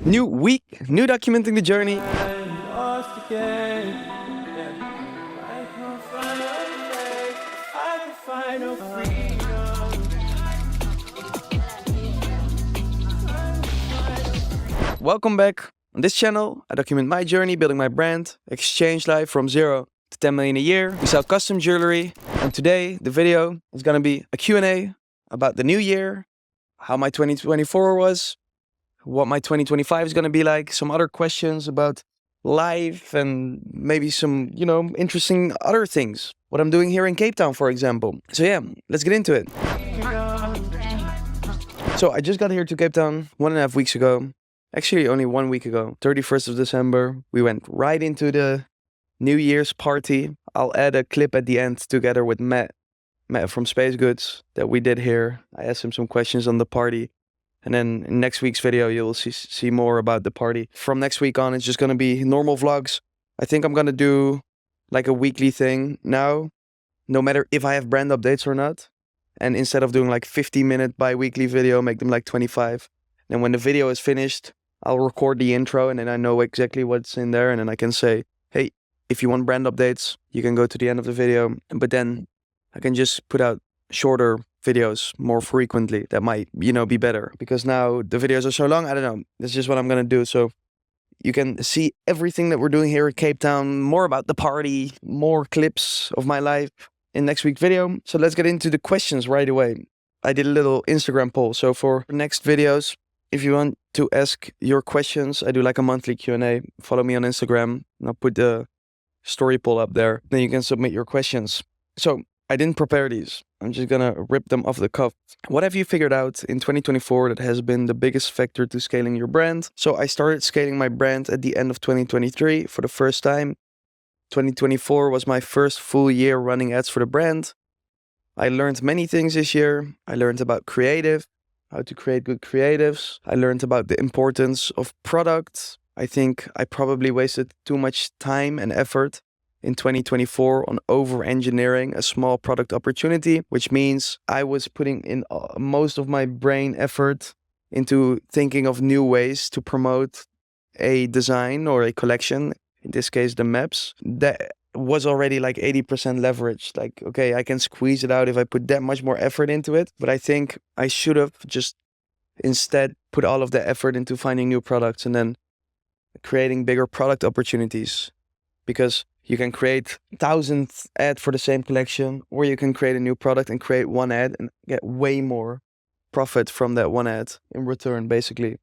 New week, new documenting the journey. Welcome back. On this channel, I document my journey building my brand, exchange life from 0 to 10 million a year. We sell custom jewelry. And today, the video is gonna be a Q&A about the new year, how my 2024 was, what my 2025 is gonna be like, some other questions about life and maybe some, interesting other things. What I'm doing here in Cape Town, for example. So yeah, let's get into it. So I just got here to Cape Town 1.5 weeks ago. Actually, only 1 week ago, 31st of December. We went right into the New Year's party. I'll add a clip at the end together with Matt from Spacegoods that we did here. I asked him some questions on the party. And then in next week's video, you'll see more about the party. From next week on, it's just going to be normal vlogs. I think I'm going to do like a weekly thing now, no matter if I have brand updates or not. And instead of doing like 50-minute bi-weekly video, make them like 25. And when the video is finished, I'll record the intro and then I know exactly what's in there. And then I can say, hey, if you want brand updates, you can go to the end of the video. But then I can just put out shorter videos more frequently. That might, be better. Because now the videos are so long, I don't know. That's just what I'm going to do. So you can see everything that we're doing here at Cape Town, more about the party, more clips of my life in next week's video. So let's get into the questions right away. I did a little Instagram poll. So for next videos, if you want to ask your questions, I do like a monthly Q&A. Follow me on Instagram and I'll put the story poll up there. Then you can submit your questions. So I didn't prepare these. I'm just gonna rip them off the cuff. What have you figured out in 2024 that has been the biggest factor to scaling your brand? So I started scaling my brand at the end of 2023 for the first time. 2024 was my first full year running ads for the brand. I learned many things this year. I learned about creative, how to create good creatives. I learned about the importance of products. I think I probably wasted too much time and effort in 2024 on over-engineering a small product opportunity, which means I was putting in most of my brain effort into thinking of new ways to promote a design or a collection, in this case, the maps, that was already like 80% leveraged. Like, okay, I can squeeze it out if I put that much more effort into it. But I think I should have just instead put all of the effort into finding new products and then creating bigger product opportunities. Because you can create 1,000 ads for the same collection, or you can create a new product and create one ad and get way more profit from that one ad in return, basically.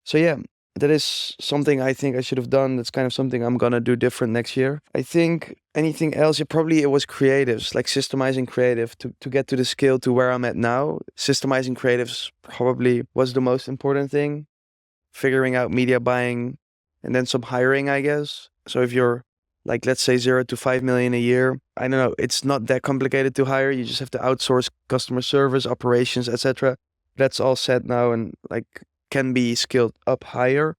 So yeah, that is something I think I should have done. That's kind of something I'm gonna do different next year. I think anything else, it was creatives, like systemizing creative to get to the scale to where I'm at now. Systemizing creatives probably was the most important thing. Figuring out media buying and then some hiring, I guess. So if you're like, let's say 0 to 5 million a year, I don't know, it's not that complicated to hire. You just have to outsource customer service, operations, etc. That's all set now and like can be scaled up higher.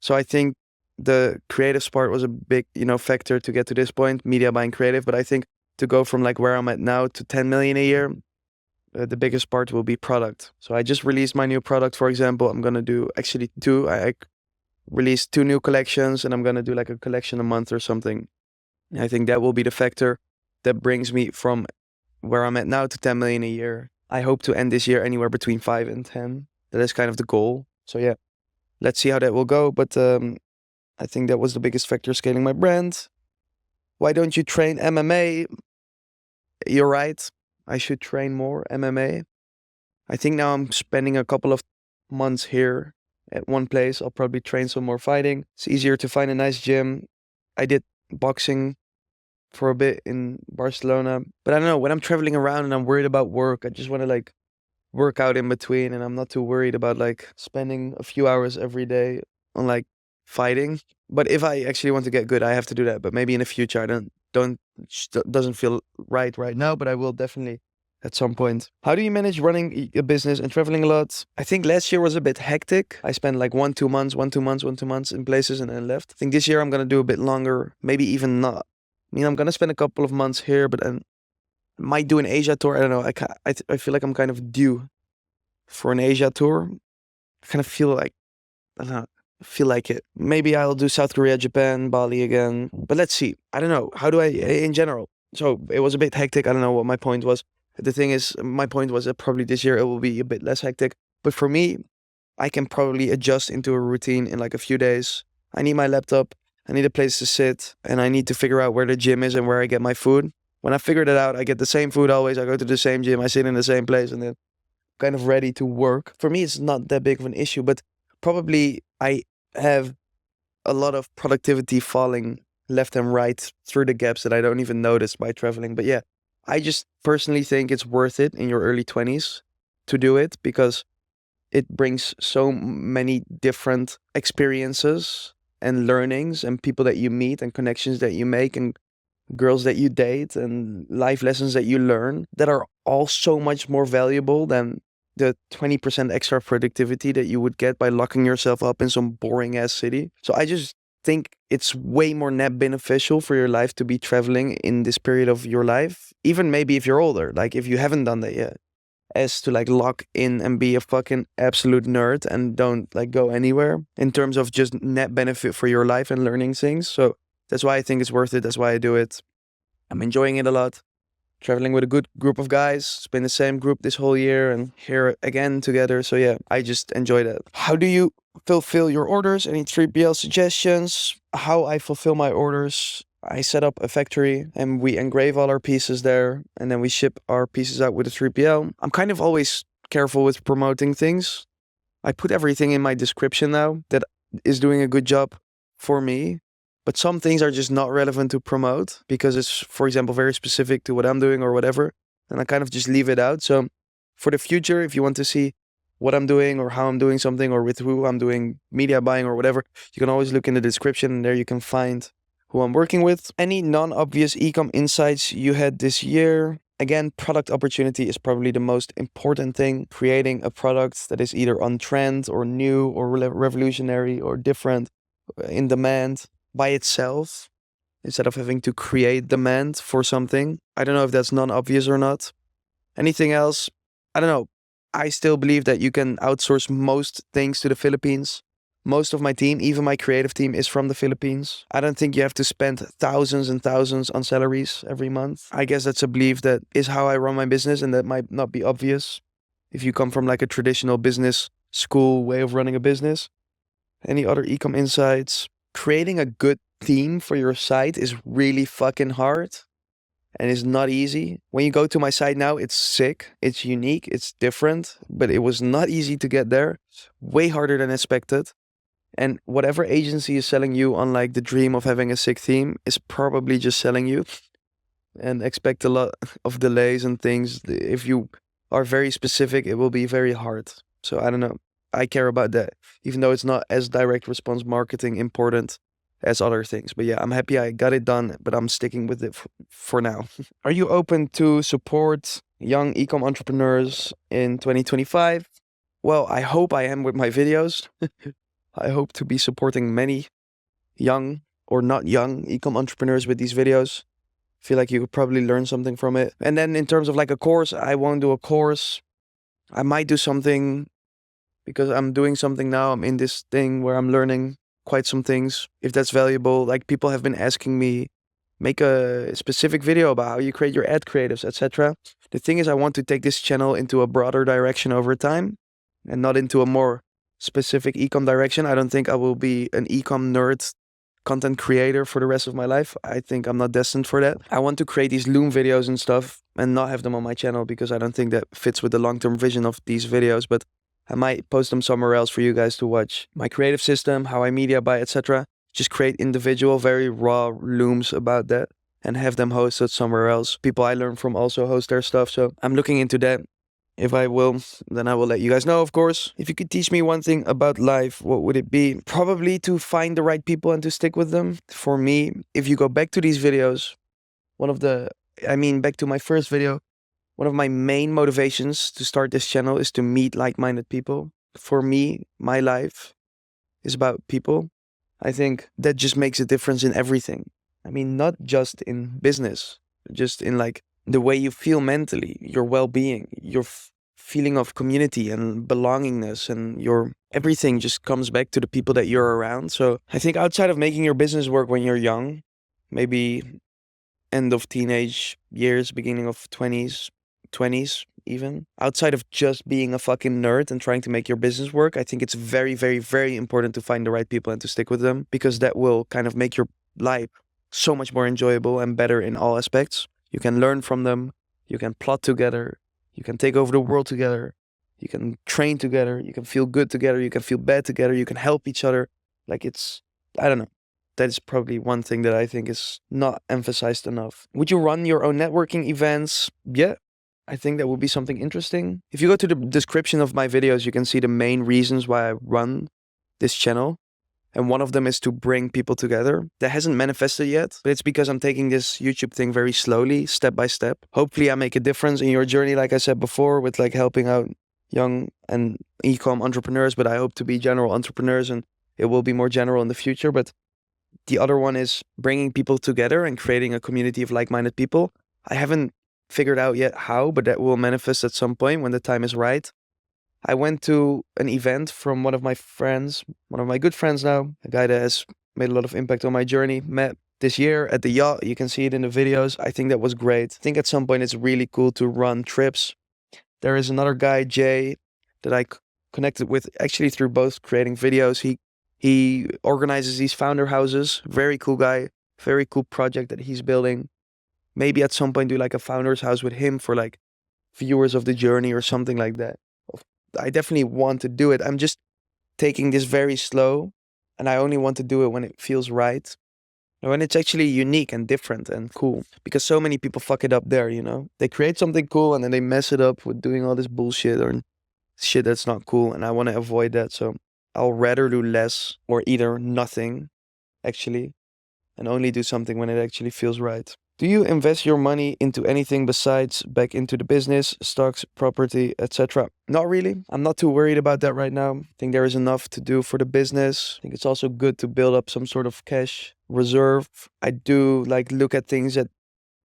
So I think the creative part was a big, factor to get to this point, media buying creative. But I think to go from like where I'm at now to 10 million a year, the biggest part will be product. So I just released my new product, for example. I'm going to do actually 2. I released 2 new collections and I'm going to do like a collection a month or something. I think that will be the factor that brings me from where I'm at now to 10 million a year. I hope to end this year anywhere between 5 and 10. That is kind of the goal. So yeah, let's see how that will go. But I think that was the biggest factor scaling my brand. Why don't you train MMA? You're right. I should train more MMA. I think now I'm spending a couple of months here at one place. I'll probably train some more fighting. It's easier to find a nice gym. I did boxing for a bit in Barcelona. But I don't know, when I'm traveling around and I'm worried about work, I just want to like work out in between and I'm not too worried about like spending a few hours every day on like fighting. But if I actually want to get good, I have to do that. But maybe in the future, doesn't feel right now, but I will definitely at some point. How do you manage running a business and traveling a lot? I think last year was a bit hectic. I spent like 2 months in places and then left. I think this year I'm going to do a bit longer, maybe even not. I mean, I'm going to spend a couple of months here, but then might do an Asia tour. I don't know. I feel like I'm kind of due for an Asia tour. I kind of feel like, I don't know, Feel like it. Maybe I'll do South Korea, Japan, Bali again. But let's see. I don't know. How do I, in general? So it was a bit hectic. I don't know what my point was. The thing is, my point was that probably this year it will be a bit less hectic. But for me, I can probably adjust into a routine in like a few days. I need my laptop. I need a place to sit. And I need to figure out where the gym is and where I get my food. When I figured it out, I get the same food always. I go to the same gym. I sit in the same place and then kind of ready to work. For me, it's not that big of an issue, but probably I have a lot of productivity falling left and right through the gaps that I don't even notice by traveling. But yeah, I just personally think it's worth it in your early 20s to do it because it brings so many different experiences and learnings and people that you meet and connections that you make and girls that you date and life lessons that you learn that are all so much more valuable than the 20% extra productivity that you would get by locking yourself up in some boring ass city. So I just think it's way more net beneficial for your life to be traveling in this period of your life, even maybe if you're older, like if you haven't done that yet, as to like lock in and be a fucking absolute nerd and don't like go anywhere in terms of just net benefit for your life and learning things. So that's why I think it's worth it. That's why I do it. I'm enjoying it a lot. Traveling with a good group of guys. It's been the same group this whole year and here again together. So yeah, I just enjoy that. How do you fulfill your orders? Any 3PL suggestions? How I fulfill my orders? I set up a factory and we engrave all our pieces there and then we ship our pieces out with a 3PL. I'm kind of always careful with promoting things. I put everything in my description now that is doing a good job for me. But some things are just not relevant to promote because it's, for example, very specific to what I'm doing or whatever. And I kind of just leave it out. So for the future, if you want to see what I'm doing or how I'm doing something or with who I'm doing media buying or whatever, you can always look in the description and there you can find who I'm working with. Any non-obvious e-com insights you had this year? Again, product opportunity is probably the most important thing. Creating a product that is either on trend or new or revolutionary or different in demand by itself instead of having to create demand for something. I don't know if that's non-obvious or not. Anything else? I don't know. I still believe that you can outsource most things to the Philippines. Most of my team, even my creative team, is from the Philippines. I don't think you have to spend thousands and thousands on salaries every month. I guess that's a belief that is how I run my business and that might not be obvious if you come from like a traditional business school way of running a business. Any other e-com insights? Creating a good theme for your site is really fucking hard and it's not easy. When you go to my site now, it's sick, it's unique, it's different, but it was not easy to get there. Way harder than expected. And whatever agency is selling you on like the dream of having a sick theme is probably just selling you and expect a lot of delays and things. If you are very specific, it will be very hard. So I don't know. I care about that, even though it's not as direct response marketing important as other things. But yeah, I'm happy I got it done, but I'm sticking with it for now. Are you open to support young e-com entrepreneurs in 2025? Well, I hope I am with my videos. I hope to be supporting many young or not young e-com entrepreneurs with these videos. Feel like you could probably learn something from it. And then in terms of like a course, I won't do a course. I might do something because I'm doing something now. I'm in this thing where I'm learning quite some things. If that's valuable, like people have been asking me, make a specific video about how you create your ad creatives, etc. The thing is, I want to take this channel into a broader direction over time and not into a more specific e-com direction. I don't think I will be an e-com nerd content creator for the rest of my life. I think I'm not destined for that. I want to create these Loom videos and stuff and not have them on my channel because I don't think that fits with the long-term vision of these videos, but I might post them somewhere else for you guys to watch. My creative system, how I media buy, etc. Just create individual, very raw looms about that and have them hosted somewhere else. People I learn from also host their stuff. So I'm looking into that. If I will, then I will let you guys know, of course. If you could teach me one thing about life, what would it be? Probably to find the right people and to stick with them. For me, if you go back to these videos, back to my first video, one of my main motivations to start this channel is to meet like-minded people. For me, my life is about people. I think that just makes a difference in everything. I mean, not just in business, just in like the way you feel mentally, your well-being, your feeling of community and belongingness, and your everything just comes back to the people that you're around. So I think outside of making your business work when you're young, maybe end of teenage years, beginning of 20s even, outside of just being a fucking nerd and trying to make your business work, I think it's very, very, very important to find the right people and to stick with them, because that will kind of make your life so much more enjoyable and better in all aspects. You can learn from them, you can plot together, you can take over the world together, you can train together, you can feel good together, you can feel bad together, you can help each other. Like, it's, I don't know. That is probably one thing that I think is not emphasized enough. Would you run your own networking events? Yeah, I think that would be something interesting. If you go to the description of my videos, you can see the main reasons why I run this channel. And one of them is to bring people together. That hasn't manifested yet, but it's because I'm taking this YouTube thing very slowly, step by step. Hopefully I make a difference in your journey, like I said before, with like helping out young and e-com entrepreneurs, but I hope to be general entrepreneurs, and it will be more general in the future. But the other one is bringing people together and creating a community of like-minded people. I haven't figured out yet how, but that will manifest at some point when the time is right. I went to an event from one of my friends, one of my good friends now, a guy that has made a lot of impact on my journey, met this year at the yacht. You can see it in the videos. I think that was great. I think at some point it's really cool to run trips. There is another guy, Jay, that I connected with actually through both creating videos. He organizes these founder houses. Very cool guy. Very cool project that he's building. Maybe at some point do like a founder's house with him for like viewers of the journey or something like that. I definitely want to do it. I'm just taking this very slow, and I only want to do it when it feels right. When it's actually unique and different and cool. Because so many people fuck it up there, you know? They create something cool and then they mess it up with doing all this bullshit or shit that's not cool, and I want to avoid that. So I'll rather do less or either nothing, actually, and only do something when it actually feels right. Do you invest your money into anything besides back into the business, stocks, property, etc.? Not really. I'm not too worried about that right now. I think there is enough to do for the business. I think it's also good to build up some sort of cash reserve. I do like look at things that,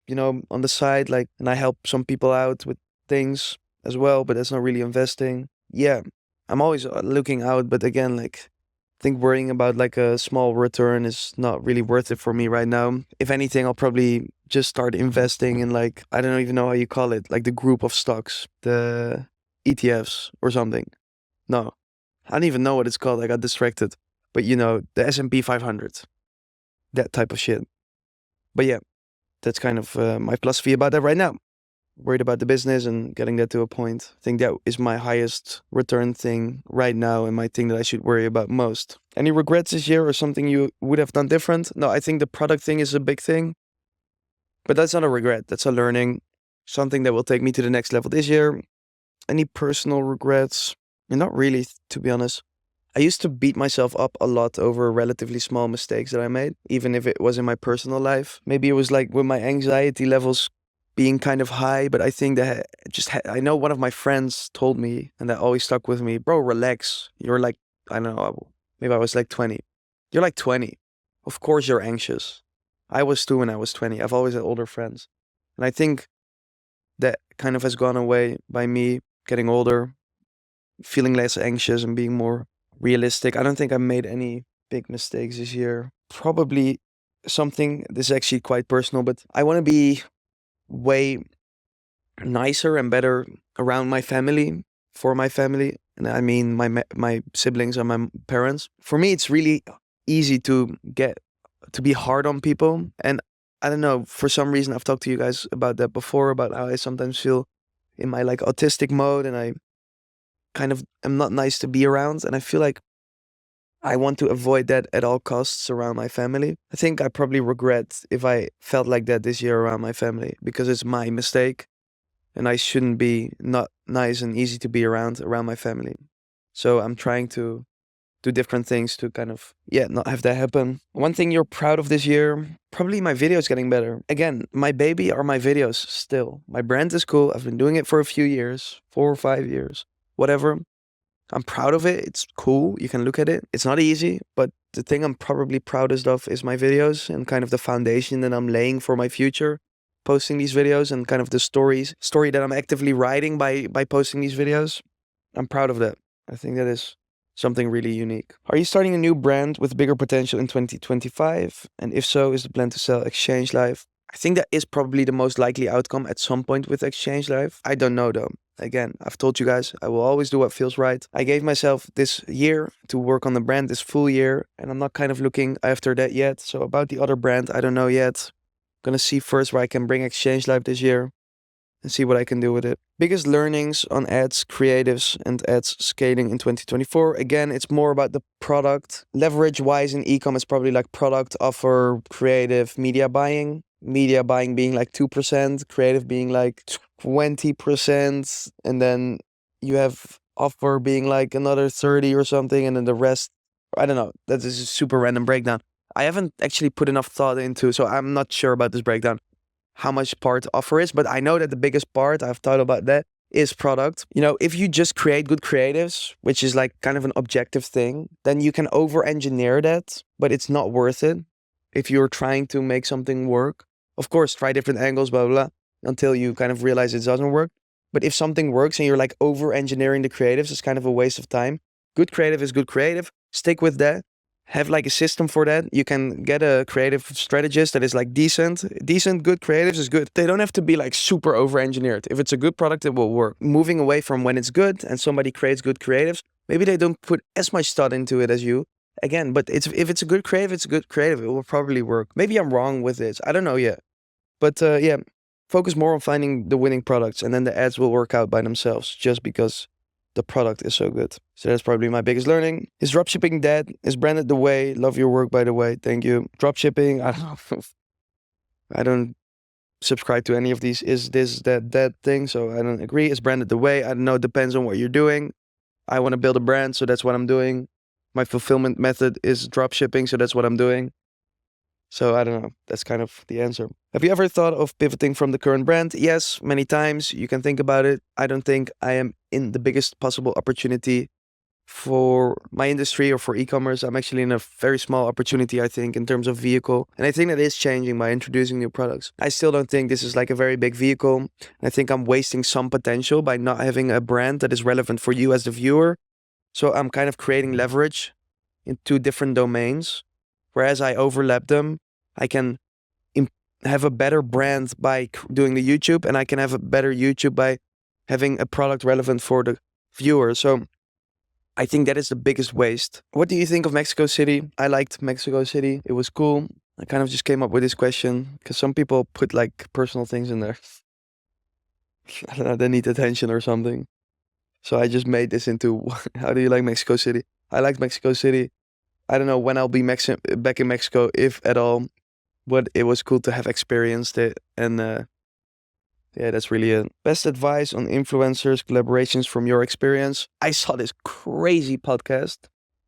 you know, on the side, like, and I help some people out with things as well, but that's not really investing. Yeah, I'm always looking out, but again, like, I think worrying about like a small return is not really worth it for me right now. If anything, I'll probably just start investing in like, I don't even know how you call it, like the group of stocks, the ETFs or something. No, I don't even know what it's called. I got distracted. But you know, the S&P 500, that type of shit. But yeah, that's kind of my philosophy about that right now. Worried about the business and getting that to a point. I think that is my highest return thing right now and my thing that I should worry about most. Any regrets this year or something you would have done different? No, I think the product thing is a big thing. But that's not a regret. That's a learning. Something that will take me to the next level this year. Any personal regrets? Not really, to be honest. I used to beat myself up a lot over relatively small mistakes that I made, even if it was in my personal life. Maybe it was like with my anxiety levels being kind of high, but I think that I know one of my friends told me, and that always stuck with me, bro, relax. You're like, I don't know, maybe I was like 20. You're like 20. Of course you're anxious. I was too when I was 20. I've always had older friends. And I think that kind of has gone away by me getting older, feeling less anxious and being more realistic. I don't think I made any big mistakes this year. Probably something, this is actually quite personal, but I want to be way nicer and better around my family, for my family. And I mean my siblings and my parents. For me, it's really easy to be hard on people. And I don't know, for some reason, I've talked to you guys about that before, about how I sometimes feel in my like autistic mode and I kind of am not nice to be around. And I feel like I want to avoid that at all costs around my family. I think I probably regret if I felt like that this year around my family, because it's my mistake and I shouldn't be not nice and easy to be around my family. So I'm trying to do different things to kind of, not have that happen. One thing you're proud of this year, probably my videos getting better. Again, my baby are my videos still. My brand is cool. I've been doing it for a few years, 4 or 5 years, whatever. I'm proud of it. It's cool. You can look at it. It's not easy, but the thing I'm probably proudest of is my videos and kind of the foundation that I'm laying for my future. posting these videos and kind of the story that I'm actively writing by posting these videos. I'm proud of that. I think that is something really unique. Are you starting a new brand with bigger potential in 2025? And if so, is the plan to sell Exchange Live? I think that is probably the most likely outcome at some point with Exchange Live. I don't know though. Again, I've told you guys, I will always do what feels right. I gave myself this year to work on the brand, this full year, and I'm not kind of looking after that yet. So about the other brand, I don't know yet. Gonna see first where I can bring Exchange Live this year and see what I can do with it. Biggest learnings on ads, creatives, and ads scaling in 2024. Again, it's more about the product. Leverage-wise in e-com is probably like product, offer, creative, media buying. Media buying being like 2%, creative being like 20%, and then you have offer being like another 30 or something, and then the rest, I don't know. That is a super random breakdown. I haven't actually put enough thought into, so I'm not sure about this breakdown, how much part offer is, but I know that the biggest part, I've thought about that, is product. You know, if you just create good creatives, which is like kind of an objective thing, then you can over-engineer that, but it's not worth it if you're trying to make something work. Of course, try different angles, blah, blah, blah, until you kind of realize it doesn't work. But if something works and you're like over-engineering the creatives, it's kind of a waste of time. Good creative is good creative. Stick with that. Have like a system for that. You can get a creative strategist that is like decent, good creatives is good. They don't have to be like super over-engineered. If it's a good product, it will work. Moving away from when it's good and somebody creates good creatives, maybe they don't put as much thought into it as you. Again, but if it's a good creative, it's a good creative. It will probably work. Maybe I'm wrong with this. I don't know yet. But yeah, focus more on finding the winning products, and then the ads will work out by themselves just because the product is so good. So that's probably my biggest learning. Is dropshipping dead? Is branded the way? Love your work, by the way. Thank you. Dropshipping, I don't know. I don't subscribe to any of these is this, that thing, so I don't agree. Is branded the way? I don't know. It depends on what you're doing. I want to build a brand, so that's what I'm doing. My fulfillment method is dropshipping, so that's what I'm doing. So I don't know. That's kind of the answer. Have you ever thought of pivoting from the current brand? Yes, many times. You can think about it. I don't think I am in the biggest possible opportunity for my industry or for e-commerce. I'm actually in a very small opportunity, I think, in terms of vehicle. And I think that is changing by introducing new products. I still don't think this is like a very big vehicle. I think I'm wasting some potential by not having a brand that is relevant for you as the viewer. So I'm kind of creating leverage in two different domains. Whereas I overlap them, I can have a better brand by doing the YouTube, and I can have a better YouTube by having a product relevant for the viewer. So I think that is the biggest waste. What do you think of Mexico City? I liked Mexico City. It was cool. I kind of just came up with this question because some people put like personal things in there. I don't know, they need attention or something. So I just made this into, how do you like Mexico City? I liked Mexico City. I don't know when I'll be back in Mexico, if at all, but it was cool to have experienced it. And yeah, that's really it. Best advice on influencers, collaborations from your experience. I saw this crazy podcast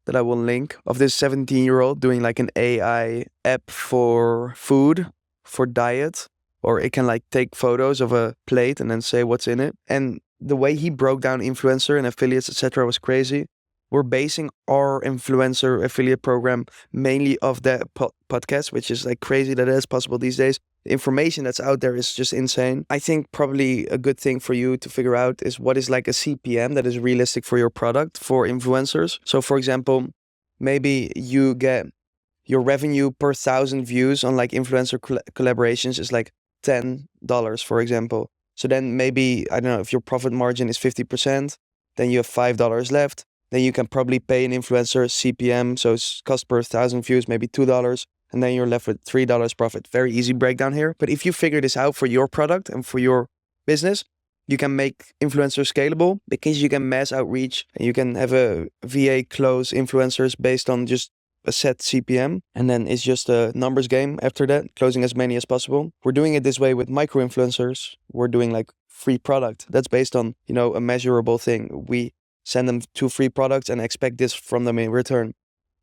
that I will link of this 17-year-old doing like an AI app for food, for diet, or it can like take photos of a plate and then say what's in it. And the way he broke down influencer and affiliates, etc., was crazy. We're basing our influencer affiliate program mainly off that podcast, which is like crazy that it is possible these days. The information that's out there is just insane. I think probably a good thing for you to figure out is what is like a CPM that is realistic for your product for influencers. So for example, maybe you get your revenue per 1,000 views on like influencer collaborations is like $10, for example. So then maybe, I don't know, if your profit margin is 50%, then you have $5 left. Then you can probably pay an influencer CPM, so it's cost per 1,000 views, maybe $2, and then you're left with $3 profit. Very easy breakdown here. But if you figure this out for your product and for your business, you can make influencers scalable because you can mass outreach and you can have a VA close influencers based on just a set CPM. And then it's just a numbers game after that, closing as many as possible. We're doing it this way with micro influencers. We're doing like free product. That's based on, you know, a measurable thing. We send them 2 free products and expect this from them in return.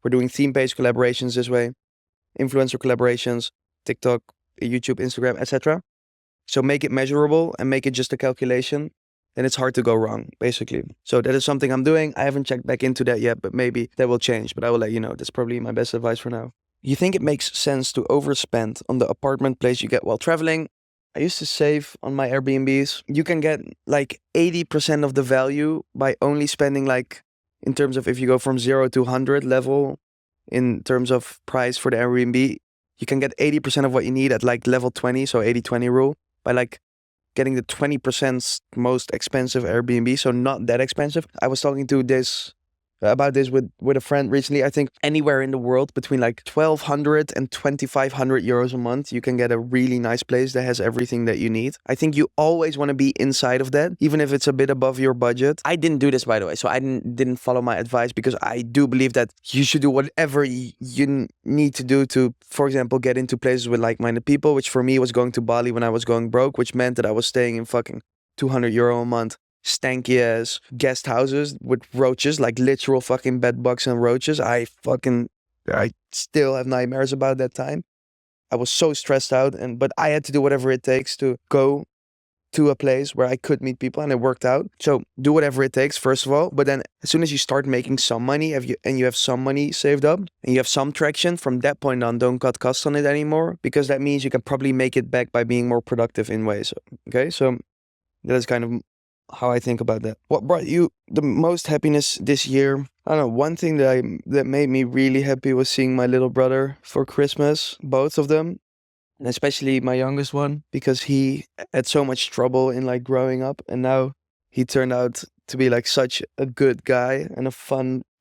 We're doing theme-based collaborations this way, influencer collaborations, TikTok, YouTube, Instagram, etc. So make it measurable and make it just a calculation, then it's hard to go wrong, basically. So that is something I'm doing. I haven't checked back into that yet, but maybe that will change, but I will let you know. That's probably my best advice for now. You think it makes sense to overspend on the apartment place you get while traveling? I used to save on my Airbnbs. You can get like 80% of the value by only spending like, in terms of if you go from 0 to 100 level, in terms of price for the Airbnb, you can get 80% of what you need at like level 20, so 80-20 rule, by like getting the 20% most expensive Airbnb, so not that expensive. I was talking to this about this with a friend recently. I think anywhere in the world between like 1,200 and 2,500 euros a month, you can get a really nice place that has everything that you need. I think you always want to be inside of that, even if it's a bit above your budget. I didn't do this, by the way, so I didn't follow my advice, because I do believe that you should do whatever you need to do to, for example, get into places with like-minded people, which for me was going to Bali when I was going broke, which meant that I was staying in fucking 200 euro a month stanky ass guest houses with roaches, like literal fucking bed bugs and roaches. I still have nightmares about that time. I was so stressed out, but I had to do whatever it takes to go to a place where I could meet people, and it worked out. So do whatever it takes, first of all. But then as soon as you start making some money, and you have some money saved up and you have some traction, from that point on, don't cut costs on it anymore, because that means you can probably make it back by being more productive in ways. Okay, so that is kind of how I think about that. What brought you the most happiness this year? I don't know. One thing that made me really happy was seeing my little brother for Christmas, both of them, and especially my youngest one, because he had so much trouble in like growing up, and now he turned out to be like such a good guy and a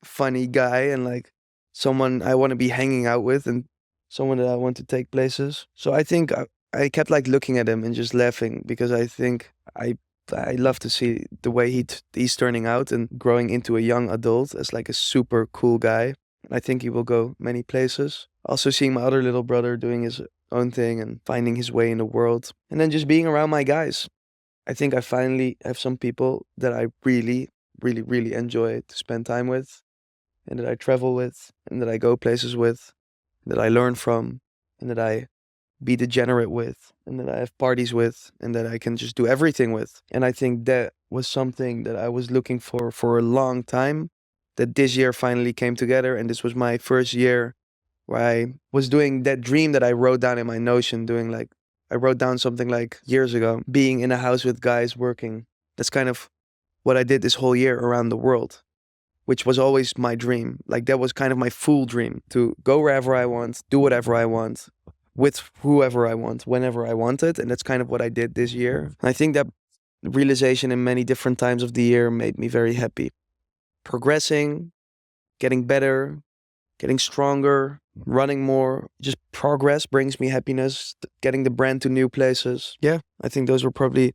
funny guy, and like someone I want to be hanging out with, and someone that I want to take places. So I think I kept like looking at him and just laughing, because I think I love to see the way he's turning out and growing into a young adult as like a super cool guy. I think he will go many places. Also seeing my other little brother doing his own thing and finding his way in the world. And then just being around my guys. I think I finally have some people that I really, really, really enjoy to spend time with, and that I travel with, and that I go places with, that I learn from, and that I be degenerate with, and that I have parties with, and that I can just do everything with. And I think that was something that I was looking for a long time, that this year finally came together. And this was my first year where I was doing that dream that I wrote down in my Notion, I wrote down something like years ago, being in a house with guys working. That's kind of what I did this whole year around the world, which was always my dream. Like that was kind of my full dream, to go wherever I want, do whatever I want, with whoever I want, whenever I want it. And that's kind of what I did this year. I think that realization in many different times of the year made me very happy. Progressing, getting better, getting stronger, running more, just progress brings me happiness, getting the brand to new places. Yeah, I think those were probably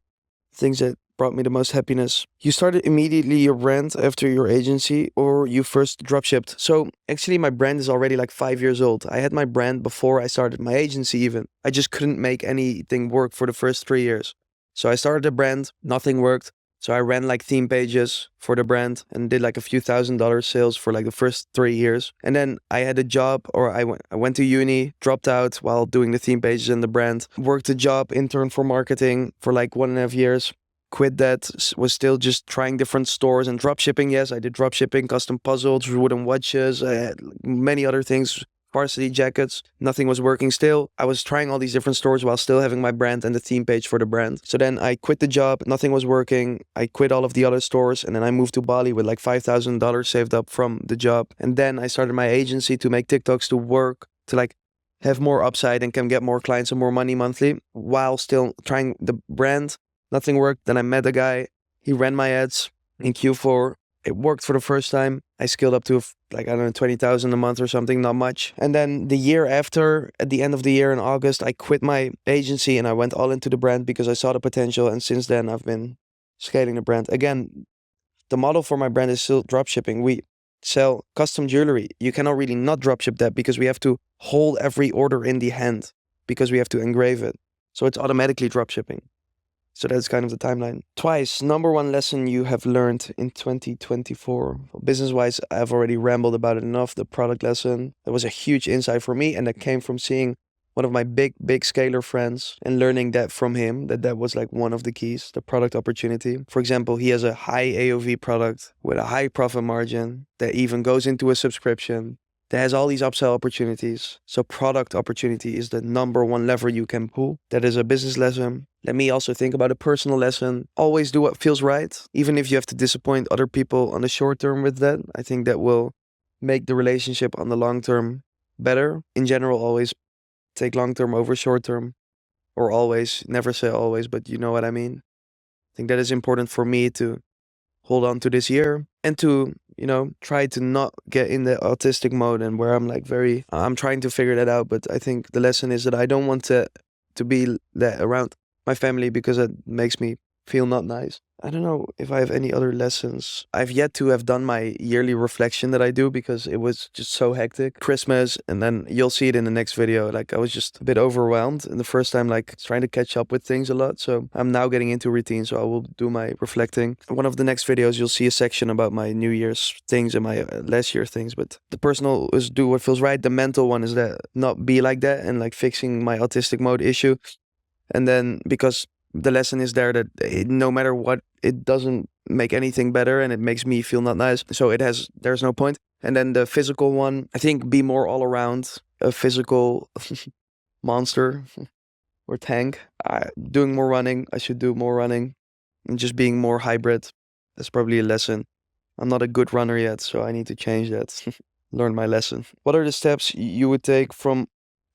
things that brought me the most happiness. You started immediately your brand after your agency, or you first dropshipped? So actually my brand is already like 5 years old. I had my brand before I started my agency even. I just couldn't make anything work for the first 3 years. So I started a brand, nothing worked. So I ran like theme pages for the brand and did like a few $1,000 sales for like the first 3 years. And then I had a job, or I went to uni, dropped out while doing the theme pages and the brand, worked a job, intern for marketing for like 1.5 years. Quit that, was still just trying different stores and dropshipping. Yes, I did dropshipping, custom puzzles, wooden watches, many other things, varsity jackets. Nothing was working still. I was trying all these different stores while still having my brand and the theme page for the brand. So then I quit the job, nothing was working. I quit all of the other stores, and then I moved to Bali with like $5,000 saved up from the job. And then I started my agency to make TikToks, to work, to like have more upside and can get more clients and more money monthly while still trying the brand. Nothing worked. Then I met a guy. He ran my ads in Q4. It worked for the first time. I scaled up to like, I don't know, 20,000 a month or something, not much. And then the year after, at the end of the year in August, I quit my agency and I went all into the brand because I saw the potential. And since then, I've been scaling the brand. Again, the model for my brand is still dropshipping. We sell custom jewelry. You cannot really not dropship that, because we have to hold every order in the hand, because we have to engrave it. So it's automatically dropshipping. So that's kind of the timeline. Twice, number one lesson you have learned in 2024. Business-wise, I've already rambled about it enough. The product lesson, that was a huge insight for me, and that came from seeing one of my big scaler friends and learning that from him, that was like one of the keys, the product opportunity. For example, he has a high AOV product with a high profit margin that even goes into a subscription, that has all these upsell opportunities. So product opportunity is the number one lever you can pull. That is a business lesson. Let me also think about a personal lesson. Always do what feels right, even if you have to disappoint other people on the short term with that. I think that will make the relationship on the long term better. In general, always take long term over short term. Or always, never say always, but you know what I mean. I think that is important for me to hold on to this year and to, try to not get in the autistic mode and where I'm like I'm trying to figure that out. But I think the lesson is that I don't want to be that around my family because it makes me feel not nice. I don't know if I have any other lessons. I've yet to have done my yearly reflection that I do because it was just so hectic. Christmas, and then you'll see it in the next video. Like I was just a bit overwhelmed and the first time like trying to catch up with things a lot. So I'm now getting into routine, so I will do my reflecting. One of the next videos, you'll see a section about my New Year's things and my last year things. But the personal is do what feels right. The mental one is that not be like that and like fixing my autistic mode issue. And then because the lesson is there that no matter what, it doesn't make anything better and it makes me feel not nice. So there's no point. And then the physical one, I think be more all around a physical monster or tank. Doing more running. I should do more running and just being more hybrid. That's probably a lesson. I'm not a good runner yet, so I need to change that. Learn my lesson. What are the steps you would take from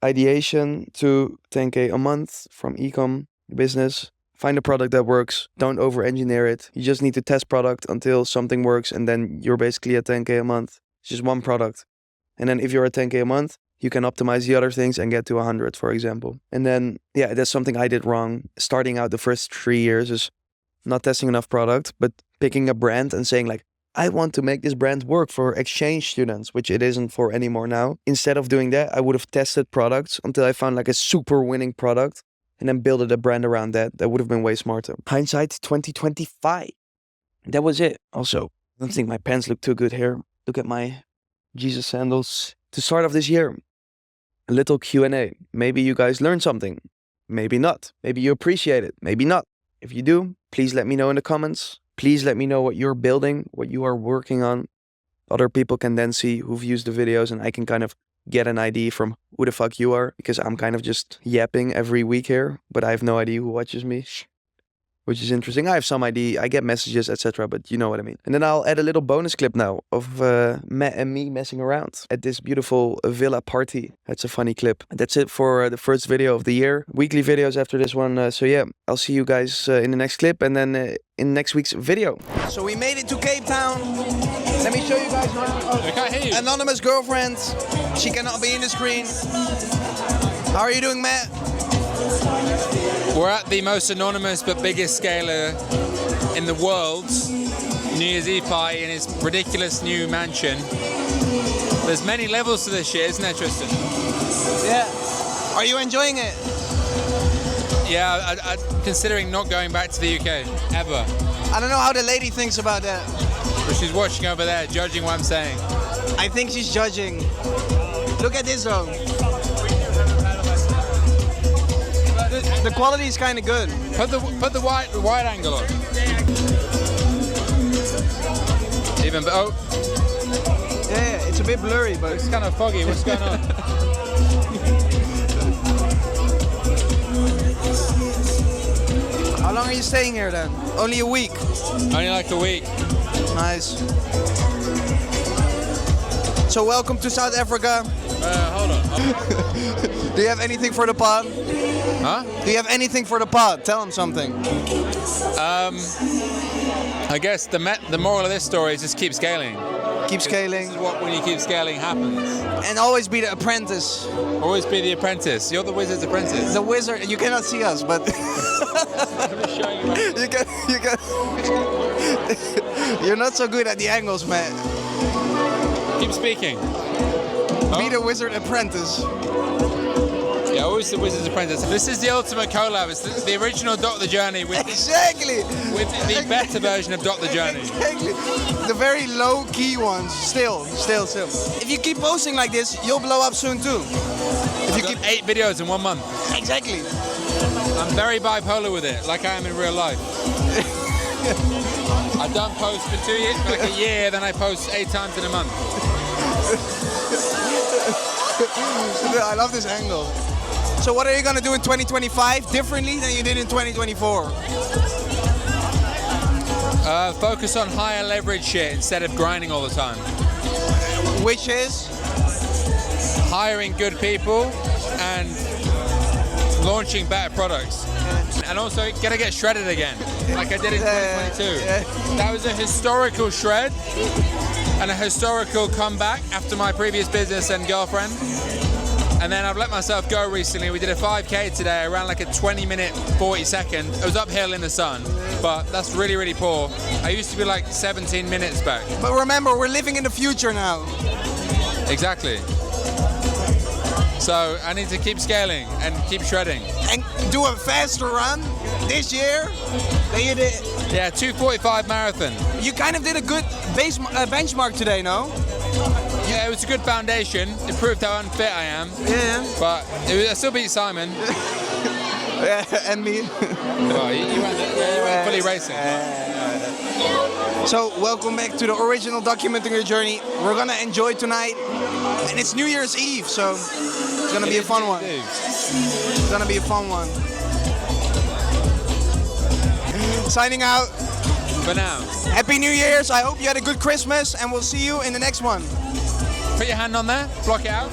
ideation to 10K a month from ecom business? Find a product that works. Don't over-engineer it. You just need to test product until something works, and then you're basically at 10K a month. It's just one product. And then if you're at 10K a month, you can optimize the other things and get to 100, for example. And then, yeah, that's something I did wrong. Starting out the first 3 years is not testing enough product, but picking a brand and saying like, I want to make this brand work for exchange students, which it isn't for anymore now. Instead of doing that, I would have tested products until I found like a super winning product and then build a brand around that. That would have been way smarter. Hindsight 2025. That was it. Also, I don't think my pants look too good here. Look at my Jesus sandals. To start off this year, a little Q&A. Maybe you guys learned something. Maybe not. Maybe you appreciate it. Maybe not. If you do, please let me know in the comments. Please let me know what you're building, what you are working on. Other people can then see who views the videos and I can kind of get an idea from who the fuck you are, because I'm kind of just yapping every week here, but I have no idea who watches me, which is interesting. I have some idea, I get messages, etc., but you know what I mean. And then I'll add a little bonus clip now of Matt and me messing around at this beautiful villa party. That's a funny clip. That's it for the first video of the year. Weekly videos after this one. So yeah, I'll see you guys in the next clip and then in next week's video. So we made it to Cape Town. Let me show you guys around. Oh, I can't hear you. Anonymous girlfriend. She cannot be in the screen. How are you doing, Matt? We're at the most anonymous but biggest scaler in the world, New Year's Eve party in his ridiculous new mansion. There's many levels to this shit, isn't there, Tristan? Yeah. Are you enjoying it? Yeah, I'm considering not going back to the UK, ever. I don't know how the lady thinks about that. But she's watching over there, judging what I'm saying. I think she's judging. Look at this though. The quality is kind of good. Put the wide angle on. Even oh. Yeah, it's a bit blurry, but it's kind of foggy. What's going on? How long are you staying here then? Only a week. Only like a week. Nice. So welcome to South Africa. Hold on. Do you have anything for the pod? Huh? Do you have anything for the pod? Tell them something. I guess the moral of this story is just keep scaling. Keep scaling. This is what when you keep scaling happens. And always be the apprentice. Always be the apprentice. You're the wizard's apprentice. The wizard. You cannot see us, but I'm just showing you. you can. You're not so good at the angles, man. Keep speaking. Be the wizard apprentice. Yeah, always the wizard's apprentice. This is the ultimate collab. It's the original Dr. Journey with exactly with the better version of Dr. Journey. Exactly. The very low key ones. Still. If you keep posting like this, you'll blow up soon too. If you keep 8 videos in 1 month. Exactly. I'm very bipolar with it, like I am in real life. I don't post for 2 years, for like a year, then I post 8 times in a month. I love this angle. So what are you gonna do in 2025 differently than you did in 2024? Focus on higher leverage shit instead of grinding all the time. Which is? Hiring good people and launching better products. And also gotta get shredded again, like I did in 2022. That was a historical shred and a historical comeback after my previous business and girlfriend. And then I've let myself go recently. We did a 5K today. I ran like a 20-minute, 40-second. It was uphill in the sun, but that's really, really poor. I used to be like 17 minutes back. But remember, we're living in the future now. Exactly. So I need to keep scaling and keep shredding. And do a faster run this year than you did. Yeah, 2:45 marathon. You kind of did a good benchmark today, no? Yeah, it was a good foundation. It proved how unfit I am. Yeah. But I still beat Simon. And me. Well, you went fully racing. So welcome back to the original Documenting Your Journey. We're gonna enjoy tonight. And it's New Year's Eve, so it's gonna be a fun one. It's gonna be a fun one. Signing out. For now. Happy New Year's. I hope you had a good Christmas, and we'll see you in the next one. Put your hand on there, block it out.